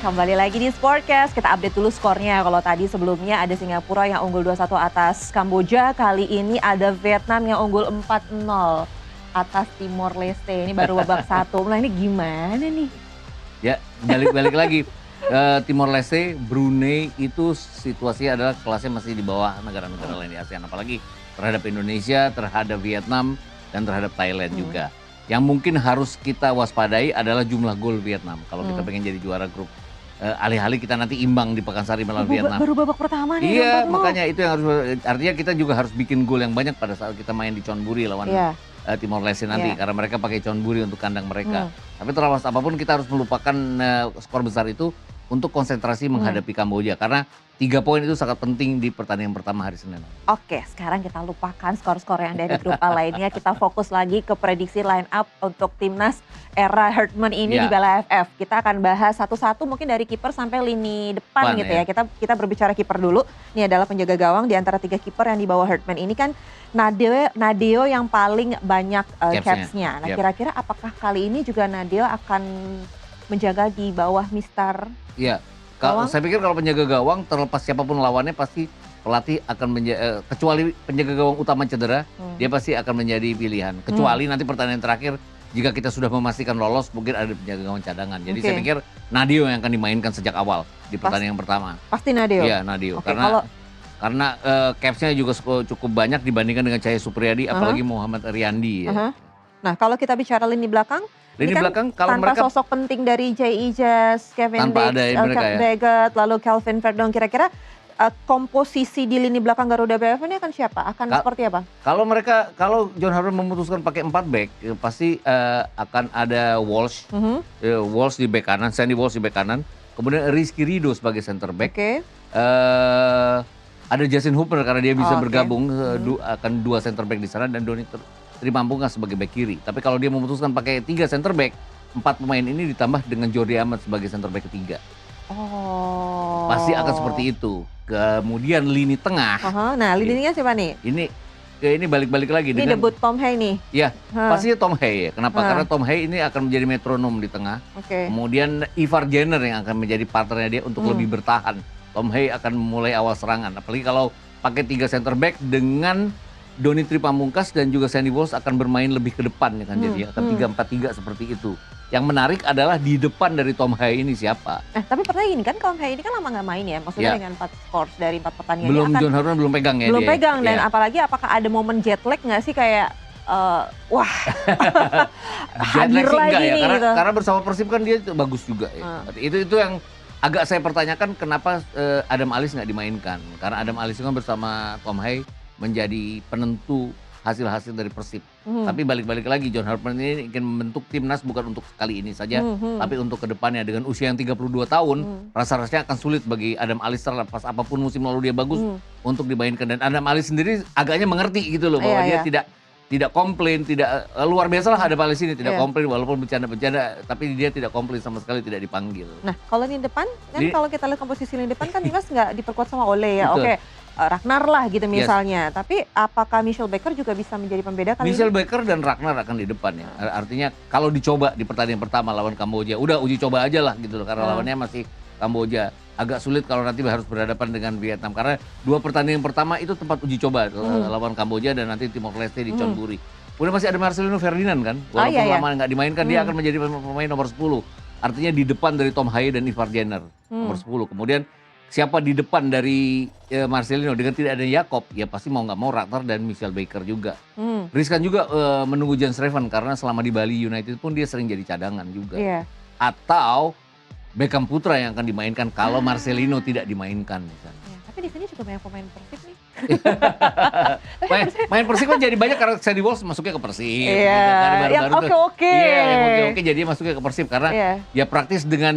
Kembali lagi di Sportcast, kita update dulu skornya. Kalau tadi sebelumnya ada Singapura yang unggul 2-1 atas Kamboja, kali ini ada Vietnam yang unggul 4-0 atas Timor Leste. Ini baru babak satu. Nah ini gimana nih? Ya, balik lagi. Timor Leste, Brunei itu situasinya adalah kelasnya masih di bawah negara-negara lain di ASEAN. Apalagi terhadap Indonesia, terhadap Vietnam, dan terhadap Thailand juga. Yang mungkin harus kita waspadai adalah jumlah gol Vietnam. Kalau kita pengen jadi juara grup. Alih-alih kita nanti imbang di Pekansari melawan Vietnam. Baru babak pertama nih. Iya, makanya itu yang harus, artinya kita juga harus bikin gol yang banyak pada saat kita main di Chonburi lawan Timor Leste nanti. Karena mereka pakai Chonburi untuk kandang mereka. Tapi terlepas apapun kita harus melupakan skor besar itu untuk konsentrasi menghadapi Kamboja. Karena 3 poin itu sangat penting di pertandingan pertama hari Senin. Oke, sekarang kita lupakan skor-skor yang dari grup A lainnya. Kita fokus lagi ke prediksi line up untuk timnas era Herdman ini di Piala AFF. Kita akan bahas satu-satu mungkin dari kiper sampai lini depan gitu ya. Kita berbicara kiper dulu. Ini adalah penjaga gawang di antara 3 kiper yang dibawa Herdman ini kan Nadeo yang paling banyak capsnya. Nah kira-kira apakah kali ini juga Nadeo akan menjaga di bawah Mister? Iya. Saya pikir kalau penjaga gawang terlepas siapapun lawannya pasti pelatih akan kecuali penjaga gawang utama cedera, dia pasti akan menjadi pilihan. Kecuali nanti pertandingan terakhir jika kita sudah memastikan lolos mungkin ada penjaga gawang cadangan. Jadi saya pikir Nadeo yang akan dimainkan sejak awal di pertandingan pertama. Pasti Nadeo? Iya Nadeo. Karena capsnya juga cukup banyak dibandingkan dengan Cahaya Supriyadi, apalagi Muhammad Riyandi. Ya. Nah kalau kita bicara lini belakang, lini belakang kalau tanpa mereka sosok penting dari J.E. Jazz, Kevin Beget, lalu Calvin Verdong, kira-kira komposisi di lini belakang Garuda BFF ini akan siapa? Akan seperti apa? Kalau John Herdman memutuskan pakai 4 back, pasti akan ada Walsh, Walsh di bek kanan, Sandy Walsh di bek kanan, kemudian Rizky Ridho sebagai center back. Ada Justin Hooper karena dia bisa bergabung, akan 2 center back di sana dan Doni Trimampungas sebagai back kiri. Tapi kalau dia memutuskan pakai 3 center back, 4 pemain ini ditambah dengan Jordi Amat sebagai center back ketiga. Pasti akan seperti itu. Kemudian lini tengah. Nah lininya siapa nih? Ini balik-balik lagi. Ini debut Tom Hay nih? Ya, pastinya Tom Hay. Kenapa? Karena Tom Hay ini akan menjadi metronom di tengah. Kemudian Ivar Jenner yang akan menjadi partnernya dia untuk lebih bertahan. Tom Hay akan mulai awal serangan. Apalagi kalau pakai 3 center back dengan Doni Tripamungkas dan juga Sandy Walsh akan bermain lebih ke depan ya kan, jadi akan 3-4-3 seperti itu. Yang menarik adalah di depan dari Tom Hay ini siapa? Tapi pertanyaan ini kan Tom Hay ini kan lama nggak main ya, maksudnya dengan 4 scores dari 4 pertandingan. John Herdman belum pegang ya. Belum pegang dan apalagi apakah ada momen jet lag nggak sih kayak wah hadir lagi ya, nih gitu. Karena bersama Persib kan dia bagus juga ya. Itu yang agak saya pertanyakan kenapa Adam Alis nggak dimainkan. Karena Adam Alis kan bersama Tom Hay menjadi penentu hasil-hasil dari Persib. Tapi balik-balik lagi John Herdman ini ingin membentuk timnas bukan untuk kali ini saja, tapi untuk kedepannya. Dengan usia yang 32 tahun, rasa-rasanya akan sulit bagi Adam Alis terlepas apapun musim lalu dia bagus untuk dimainkan. Dan Adam Alis sendiri agaknya mengerti gitu loh bahwa dia tidak komplain, tidak luar biasa lah ada Alis ini tidak komplain walaupun bercanda-bercanda, tapi dia tidak komplain sama sekali, tidak dipanggil. Nah kalau lini depan kan kalau kita lihat komposisi lini depan kan timnas nggak diperkuat sama Ole ya. Ragnar lah gitu misalnya. Tapi apakah Michelle Baker juga bisa menjadi pembeda kali ini? Michelle Baker dan Ragnar akan di depan ya. Artinya kalau dicoba di pertandingan pertama lawan Kamboja, udah uji coba aja lah gitu loh. Karena lawannya masih Kamboja. Agak sulit kalau nanti harus berhadapan dengan Vietnam. Karena 2 pertandingan pertama itu tempat uji coba lawan Kamboja dan nanti Timor Leste di Chonburi. Udah masih ada Marcelino Ferdinand kan. Walaupun lama nggak dimainkan, dia akan menjadi pemain nomor 10. Artinya di depan dari Tom Hay dan Ivar Jenner nomor 10. Kemudian siapa di depan dari Marcelino dengan tidak ada Jakob, ya pasti mau nggak mau Ragnar dan Michelle Baker juga. Riskan juga menunggu Jan Schreven karena selama di Bali United pun dia sering jadi cadangan juga. Atau Beckham Putra yang akan dimainkan kalau Marcelino tidak dimainkan misalnya. Tapi di sini juga banyak pemain Persib nih. Main Persib kan jadi banyak karena Sandy Walsh masuknya ke Persib. Yang oke-oke. Yang oke-oke jadi masuknya ke Persib karena ya praktis dengan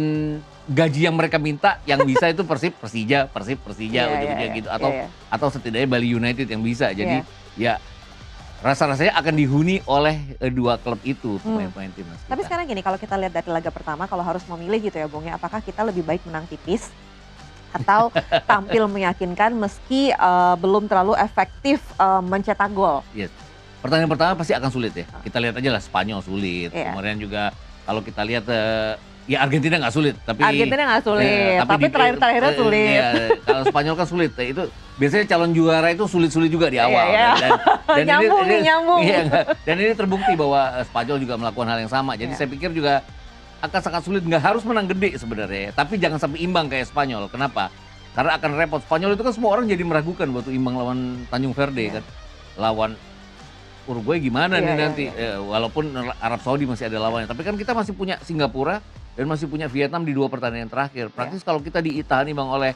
gaji yang mereka minta yang bisa itu Persija ujung-ujungnya gitu atau setidaknya Bali United yang bisa. Jadi ya rasa-rasanya akan dihuni oleh 2 klub itu pemain-pemain timnas kita. Tapi sekarang gini, kalau kita lihat dari laga pertama, kalau harus memilih gitu ya Bung ya, apakah kita lebih baik menang tipis atau tampil meyakinkan meski belum terlalu efektif mencetak gol? Pertandingan pertama pasti akan sulit ya. Kita lihat aja lah Spanyol sulit. Kemudian juga kalau kita lihat Ya Argentina nggak sulit, tapi Argentina nggak sulit, tapi terakhir-terakhirnya sulit. Iya, kalau Spanyol kan sulit. Itu biasanya calon juara itu sulit-sulit juga di awal. Iya, iya. Dan Nyambung nih, nyambung. Iya, dan ini terbukti bahwa Spanyol juga melakukan hal yang sama. Jadi saya pikir juga akan sangat sulit, nggak harus menang gede sebenarnya. Tapi jangan sampai imbang kayak Spanyol. Kenapa? Karena akan repot. Spanyol itu kan semua orang jadi meragukan waktu imbang lawan Tanjung Verde kan. Lawan Uruguay gimana nih nanti. Walaupun Arab Saudi masih ada lawannya. Tapi kan kita masih punya Singapura dan masih punya Vietnam di 2 pertandingan terakhir. Praktis kalau kita ditahan imbang oleh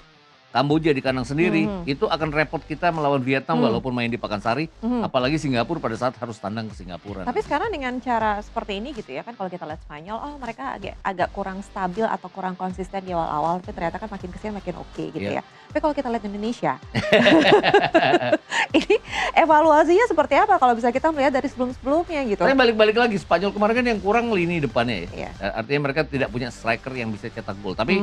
Kamboja di kandang sendiri, itu akan repot kita melawan Vietnam walaupun main di Pakansari, apalagi Singapura pada saat harus tandang ke Singapura. Tapi sekarang dengan cara seperti ini gitu ya kan, kalau kita lihat Spanyol, oh mereka agak kurang stabil atau kurang konsisten di awal-awal, tapi ternyata kan makin kesini makin oke gitu ya. Tapi kalau kita lihat Indonesia, ini evaluasinya seperti apa kalau bisa kita melihat dari sebelum-sebelumnya gitu? Tapi balik-balik lagi, Spanyol kemarin kan yang kurang lini depannya ya. Artinya mereka tidak punya striker yang bisa cetak gol. Tapi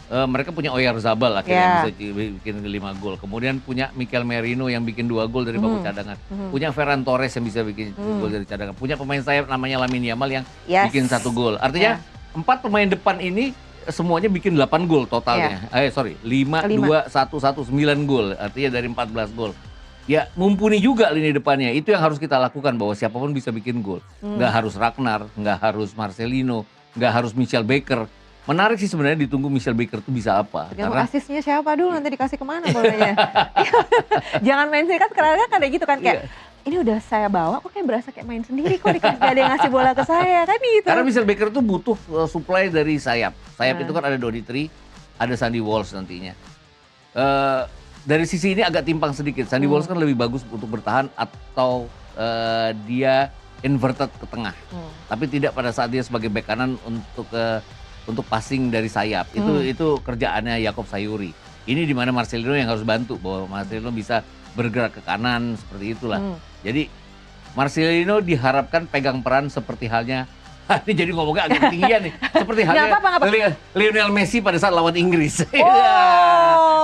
mereka punya Oyarzabal akhirnya bisa bikin 5 gol. Kemudian punya Mikel Merino yang bikin 2 gol dari bangku cadangan. Punya Ferran Torres yang bisa bikin gol dari cadangan. Punya pemain sayap namanya Lamine Yamal yang bikin 1 gol. Artinya 4 pemain depan ini semuanya bikin 8 gol totalnya. 5, 2, 1, 1, 9 gol. Artinya dari 14 gol. Ya mumpuni juga lini depannya. Itu yang harus kita lakukan, bahwa siapapun bisa bikin gol. Nggak harus Ragnar, nggak harus Marcelino, nggak harus Michel Baker. Menarik sih sebenarnya ditunggu Michel Baker itu bisa apa. Karena asisnya siapa dulu, nanti dikasih kemana bolanya. Jangan main sendiri kan, kadang ada gitu kan kayak ini udah saya bawa kok kayak berasa kayak main sendiri, kok gak ada yang ngasih bola ke saya kan gitu. Karena Michel Baker itu butuh supply dari sayap. Sayap itu kan ada Donitri, ada Sandy Walsh nantinya. Dari sisi ini agak timpang sedikit. Sandy Walsh kan lebih bagus untuk bertahan atau dia inverted ke tengah. Tapi tidak pada saat dia sebagai bek kanan untuk passing dari sayap. Itu kerjaannya Yakob Sayuri. Ini di mana Marcelino yang harus bantu, bahwa Marcelino bisa bergerak ke kanan seperti itulah. Jadi Marcelino diharapkan pegang peran seperti halnya ini jadi ngomongnya agak ketinggian nih. Seperti halnya Lionel Messi pada saat lawan Inggris.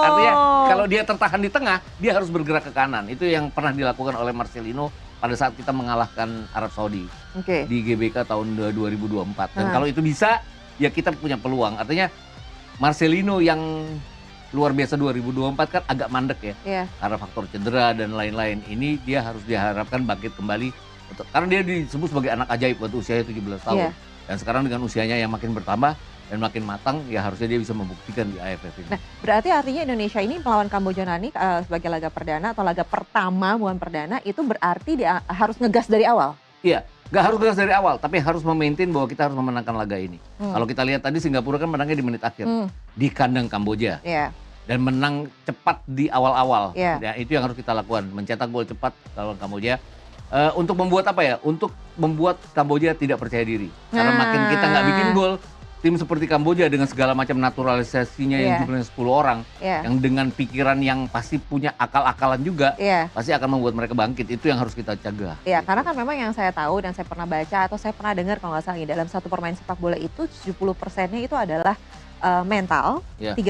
Artinya kalau dia tertahan di tengah, dia harus bergerak ke kanan. Itu yang pernah dilakukan oleh Marcelino pada saat kita mengalahkan Arab Saudi di GBK tahun 2024. Dan kalau itu bisa, ya kita punya peluang. Artinya Marcelino yang luar biasa 2024 kan agak mandek ya. Karena faktor cedera dan lain-lain. Ini dia harus diharapkan bangkit kembali. Karena dia disebut sebagai anak ajaib waktu usianya 17 tahun. Dan sekarang dengan usianya yang makin bertambah dan makin matang, ya harusnya dia bisa membuktikan di AFF ini. Nah, berarti artinya Indonesia ini melawan Kamboja nanti sebagai laga perdana atau laga pertama bukan perdana, itu berarti dia harus ngegas dari awal? Iya. Gak harus gas dari awal, tapi harus memaintain bahwa kita harus memenangkan laga ini. Kalau kita lihat tadi Singapura kan menangnya di menit akhir. Di kandang Kamboja. Dan menang cepat di awal-awal. Ya, itu yang harus kita lakukan, mencetak gol cepat lawan Kamboja. Untuk membuat apa ya? Untuk membuat Kamboja tidak percaya diri. Karena makin kita nggak bikin gol, tim seperti Kamboja dengan segala macam naturalisasinya yang jumlahnya 10 orang, yang dengan pikiran yang pasti punya akal-akalan juga, pasti akan membuat mereka bangkit. Itu yang harus kita cegah. Iya, karena kan memang yang saya tahu dan saya pernah baca atau saya pernah dengar kalau nggak salah, dalam satu permain sepak bola itu 70%-nya itu adalah mental, 30%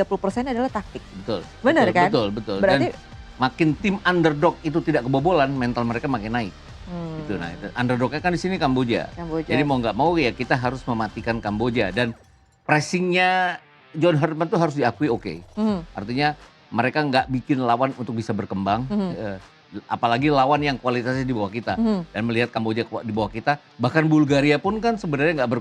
adalah taktik. Betul. Benar kan? Betul. Berarti dan makin tim underdog itu tidak kebobolan, mental mereka makin naik. Gitu. Nah, underdognya kan di sini Kamboja. Jadi mau nggak mau ya kita harus mematikan Kamboja, dan pressingnya John Herdman tuh harus diakui Artinya mereka nggak bikin lawan untuk bisa berkembang. Apalagi lawan yang kualitasnya di bawah kita, dan melihat Kamboja di bawah kita, bahkan Bulgaria pun kan sebenarnya nggak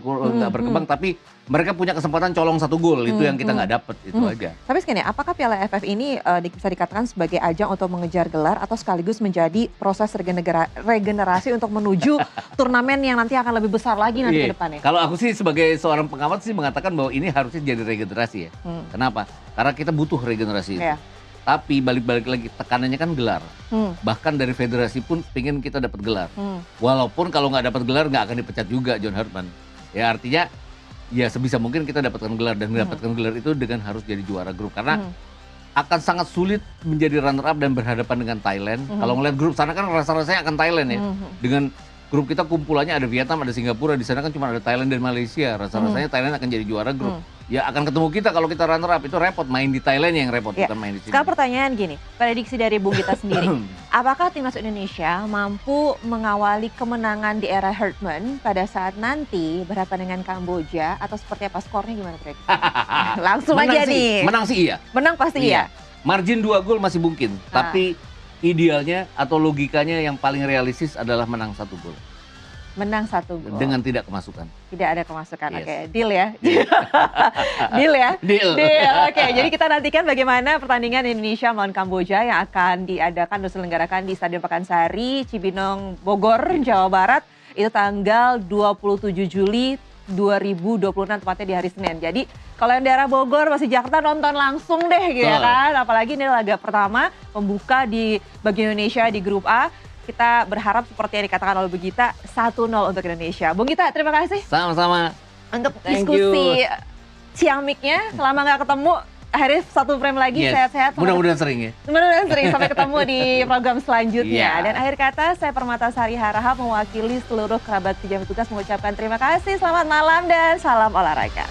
berkembang, tapi mereka punya kesempatan colong 1 gol, itu yang kita nggak dapet, itu aja. Tapi segini, apakah Piala AFF ini bisa dikatakan sebagai ajang untuk mengejar gelar atau sekaligus menjadi proses regenerasi untuk menuju turnamen yang nanti akan lebih besar lagi nanti ke depannya? Kalau aku sih sebagai seorang pengamat sih mengatakan bahwa ini harusnya jadi regenerasi ya. Kenapa? Karena kita butuh regenerasi. Tapi balik-balik lagi, tekanannya kan gelar. Bahkan dari federasi pun pengen kita dapat gelar. Walaupun kalau nggak dapat gelar nggak akan dipecat juga John Herdman. Ya artinya ya sebisa mungkin kita dapatkan gelar, dan mendapatkan gelar itu dengan harus jadi juara grup. Karena akan sangat sulit menjadi runner up dan berhadapan dengan Thailand. Kalau ngeliat grup sana kan rasa-rasanya akan Thailand ya. Dengan grup kita kumpulannya ada Vietnam, ada Singapura, di sana kan cuma ada Thailand dan Malaysia. Rasa-rasanya Thailand akan jadi juara grup. ya akan ketemu kita kalau kita runner up. Itu repot, main di Thailand yang repot, Ya. bukan main di sini. Sekarang pertanyaan gini, prediksi dari Bung Gita sendiri, apakah timnas Indonesia mampu mengawali kemenangan di era Herdman pada saat nanti berhadapan dengan Kamboja atau seperti apa skornya gimana prediksi? Langsung Menang aja sih, nih. Menang sih iya. Menang pasti iya. Margin 2 gol masih mungkin, tapi idealnya atau logikanya yang paling realistis adalah menang 1 gol. Menang 1 gol. Dengan tidak kemasukan. Tidak ada kemasukan. Yes. Oke, deal ya. Deal ya. Deal. Oke, jadi kita nantikan bagaimana pertandingan Indonesia melawan Kamboja yang akan diadakan dan diselenggarakan di Stadion Pakansari, Cibinong, Bogor, Jawa Barat. Itu tanggal 27 Juli 2026 tepatnya di hari Senin. Jadi kalau yang daerah Bogor masih Jakarta nonton langsung deh gitu ya kan. Apalagi ini laga pertama pembuka bagi Indonesia di grup A. Kita berharap seperti yang dikatakan oleh Bung Gita 1-0 untuk Indonesia. Bung Gita terima kasih. Sama-sama. Untuk Thank diskusi ciamiknya selama nggak ketemu. Akhirnya 1 frame lagi sehat-sehat. Mudah-mudahan sering ya. Mudah-mudahan sering sampai ketemu di program selanjutnya. Yeah. Dan akhir kata saya Permatasari Harahap mewakili seluruh kerabat Pijama Tugas mengucapkan terima kasih, selamat malam dan salam olahraga.